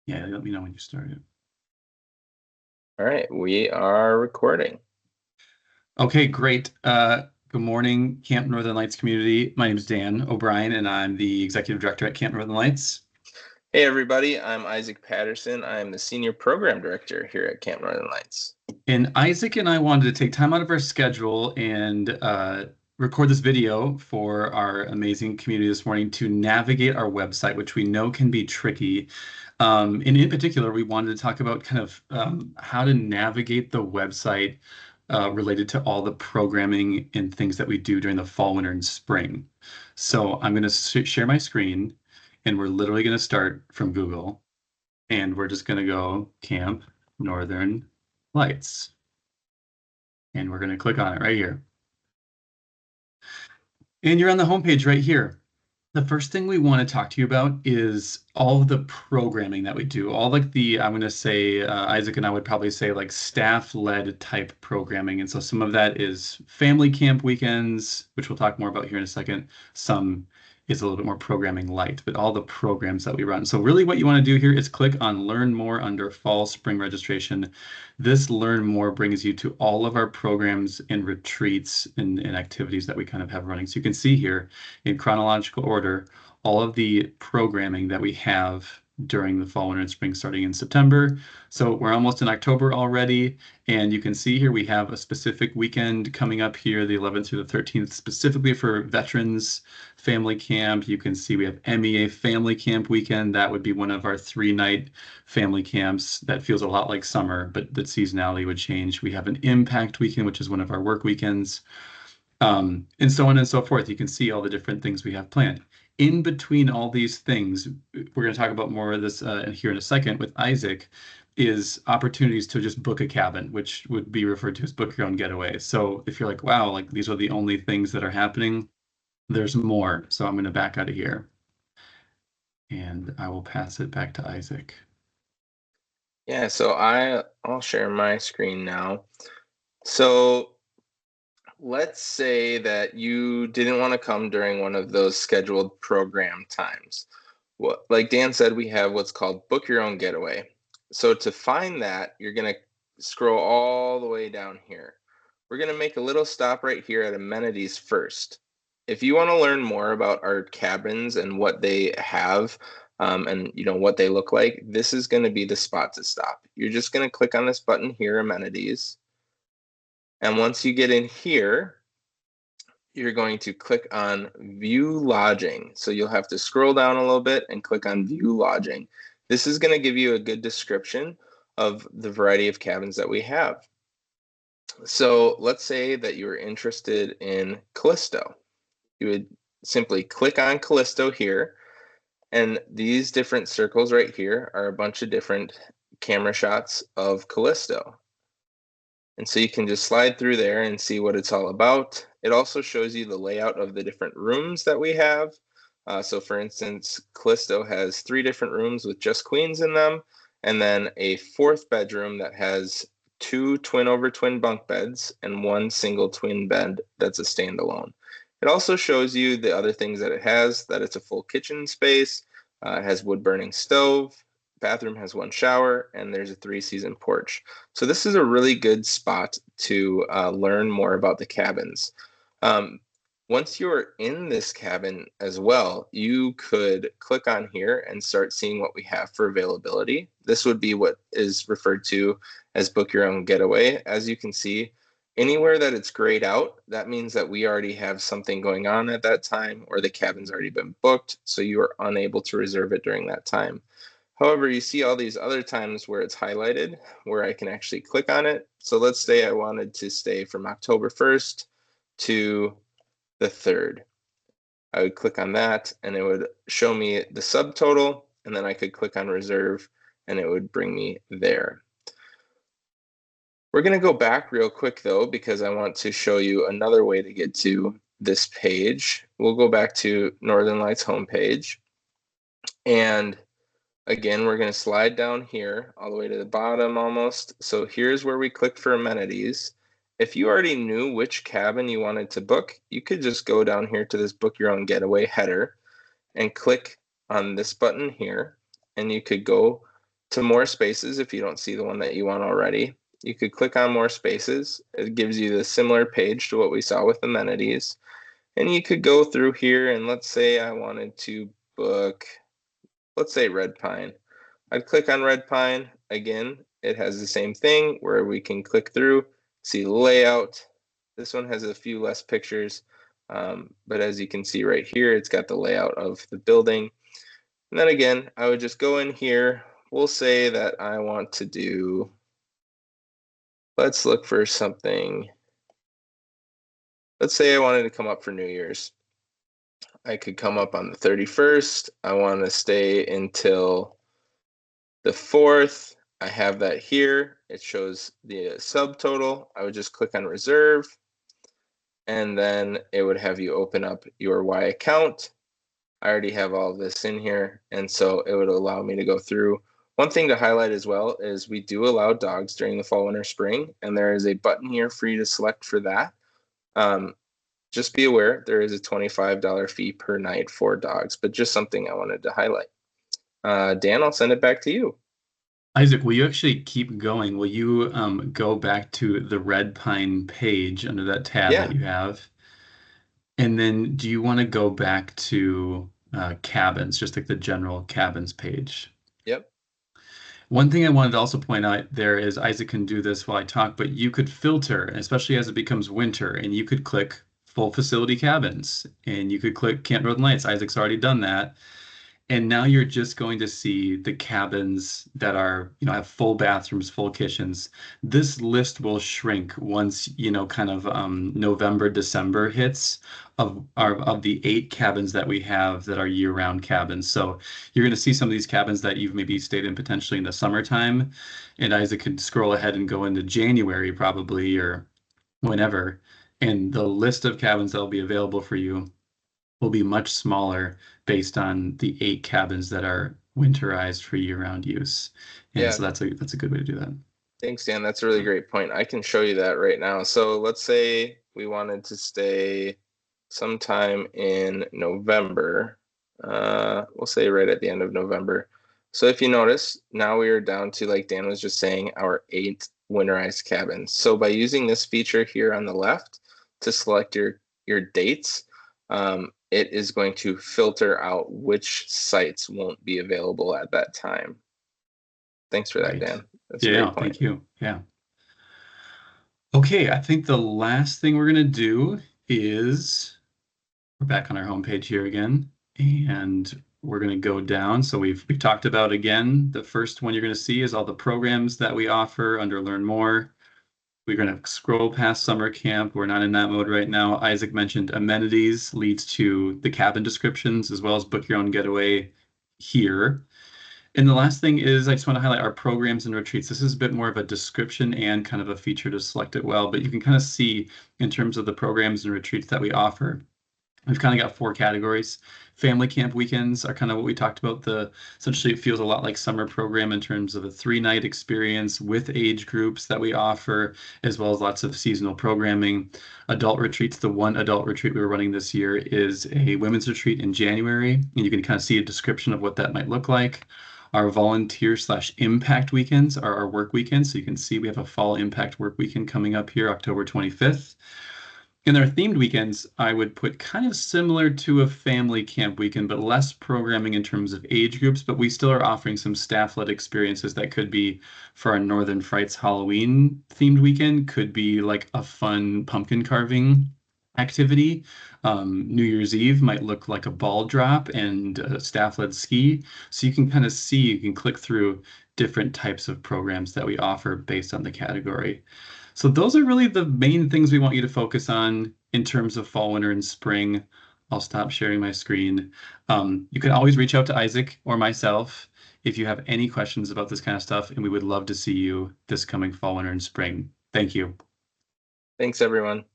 Yeah, let me know when you start it. All right, we are recording. Okay, great. Good morning, Camp Northern Lights community. My name is Dan O'Brien, and I'm the executive director at Camp Northern Lights. Hey, everybody, I'm Isaac Patterson. I'm the senior program director here at Camp Northern Lights. And Isaac and I wanted to take time out of our schedule and record this video for our amazing community this morning to navigate our website, which we know can be tricky. And in particular, we wanted to talk about kind of how to navigate the website related to all the programming and things that we do during the fall, winter, and spring. So I'm going to share my screen, and we're literally going to start from Google, and we're just going to go Camp Northern Lights. And we're going to click on it right here. And you're on the homepage right here. The first thing we want to talk to you about is all of the programming that we do. All like I'm going to say, Isaac and I would probably say like staff-led type programming. And so some of that is family camp weekends, which we'll talk more about here in a second. Some is a little bit more programming light, but all the programs that we run. So really what you want to do here is click on Learn More under Fall Spring Registration. This Learn More brings you to all of our programs and retreats and activities that we kind of have running. So you can see here in chronological order all of the programming that we have during the fall, winter, and spring starting in September. So we're almost in October already, and you can see here we have a specific weekend coming up here, the 11th through the 13th, specifically for veterans family camp. You can see we have MEA family camp weekend. That would be one of our 3-night family camps. That feels a lot like summer, but the seasonality would change. We have an impact weekend, which is one of our work weekends. And so on and so forth. You can see all the different things we have planned. In between all these things, we're going to talk about more of this here in a second with Isaac, is opportunities to just book a cabin, which would be referred to as book your own getaway. So if you're like, wow, like these are the only things that are happening, there's more. So I'm going to back out of here and I will pass it back to Isaac. Yeah, so I'll share my screen now. So let's say that you didn't want to come during one of those scheduled program times. Well, like Dan said, we have what's called Book Your Own Getaway. So to find that, you're going to scroll all the way down here. We're going to make a little stop right here at amenities first. If you want to learn more about our cabins and what they have, and what they look like, this is going to be the spot to stop. You're just going to click on this button here, amenities. And once you get in here, you're going to click on view lodging. So you'll have to scroll down a little bit and click on view lodging. This is going to give you a good description of the variety of cabins that we have. So let's say that you're interested in Callisto. You would simply click on Callisto here, and these different circles right here are a bunch of different camera shots of Callisto. And so you can just slide through there and see what it's all about. It also shows you the layout of the different rooms that we have. So for instance, Callisto has 3 different rooms with just queens in them, and then a 4th bedroom that has 2 twin over twin bunk beds and 1 single twin bed that's a standalone. It also shows you the other things that it has, that it's a full kitchen space, it has wood burning stove, bathroom has 1 shower, and there's a 3-season porch. So this is a really good spot to learn more about the cabins. Um, Once you're in this cabin as well, you could click on here and start seeing what we have for availability. This would be what is referred to as book your own getaway. As you can see, anywhere that it's grayed out, that means that we already have something going on at that time, or the cabin's already been booked, so you are unable to reserve it during that time. However, you see all these other times where it's highlighted, where I can actually click on it. So let's say I wanted to stay from October 1st to the 3rd. I would click on that and it would show me the subtotal, and then I could click on reserve and it would bring me there. We're going to go back real quick though, because I want to show you another way to get to this page. We'll go back to Northern Lights homepage, and again, we're going to slide down here all the way to the bottom almost. So here's where we click for amenities. If you already knew which cabin you wanted to book, you could just go down here to this book your own getaway header and click on this button here, and you could go to more spaces if you don't see the one that you want already. You could click on more spaces. It gives you the similar page to what we saw with amenities. And you could go through here and let's say I wanted to book, let's say Red Pine. I'd click on Red Pine. Again, it has the same thing where we can click through, see the layout. This one has a few less pictures, but as you can see right here, it's got the layout of the building. And then again, I would just go in here. We'll say that I want to do, let's look for something. Let's say I wanted to come up for New Year's. I could come up on the 31st. I want to stay until the 4th. I have that here. It shows the subtotal. I would just click on reserve, and then it would have you open up your Y account. I already have all of this in here, and so it would allow me to go through. One thing to highlight as well is we do allow dogs during the fall, winter, spring, and there is a button here for you to select for that. Just be aware there is a $25 fee per night for dogs, but just something I wanted to highlight. Dan, I'll send it back to you. Isaac, will you actually keep going? Will you go back to the Red Pine page under that tab Yeah. that you have? And then do you want to go back to cabins, just like the general cabins page? Yep. One thing I wanted to also point out there is Isaac can do this while I talk, but you could filter, especially as it becomes winter, and you could click full facility cabins and you could click Camp Northern Lights. Isaac's already done that. And now you're just going to see the cabins that are, have full bathrooms, full kitchens. This list will shrink once, kind of November, December hits of the 8 cabins that we have that are year-round cabins. So you're going to see some of these cabins that you've maybe stayed in potentially in the summertime. And Isaac could scroll ahead and go into January probably or whenever. And the list of cabins that will be available for you will be much smaller based on the 8 cabins that are winterized for year-round use. And Yeah. so that's a good way to do that. Thanks, Dan. That's a really great point. I can show you that right now. So let's say we wanted to stay sometime in November. We'll say right at the end of November. So if you notice, now we are down to, like Dan was just saying, our 8 winterized cabins. So by using this feature here on the left to select your dates, it is going to filter out which sites won't be available at that time. Thanks for that, Right. Dan. That's a great point. Thank you. Yeah. Okay, I think the last thing we're going to do is we're back on our homepage here again, and we're going to go down. So we've talked about, again, the first one you're going to see is all the programs that we offer under Learn More. We're going to scroll past summer camp. We're not in that mode right now. Isaac mentioned amenities leads to the cabin descriptions as well as book your own getaway here. And the last thing is I just want to highlight our programs and retreats. This is a bit more of a description and kind of a feature to select it well, but you can kind of see in terms of the programs and retreats that we offer. We've kind of got 4 categories. Family camp weekends are kind of what we talked about. Essentially, it feels a lot like summer program in terms of a 3-night experience with age groups that we offer, as well as lots of seasonal programming. Adult retreats, the one adult retreat we were running this year is a women's retreat in January, and you can kind of see a description of what that might look like. Our volunteer/impact weekends are our work weekends. So you can see we have a fall impact work weekend coming up here, October 25th. In our themed weekends, I would put kind of similar to a family camp weekend, but less programming in terms of age groups, but we still are offering some staff-led experiences that could be for our Northern Frights Halloween themed weekend, could be like a fun pumpkin carving activity. New Year's Eve might look like a ball drop and staff-led ski. So you can kind of see, you can click through different types of programs that we offer based on the category. So those are really the main things we want you to focus on in terms of fall, winter, and spring. I'll stop sharing my screen. You can always reach out to Isaac or myself if you have any questions about this kind of stuff, and we would love to see you this coming fall, winter, and spring. Thank you. Thanks, everyone.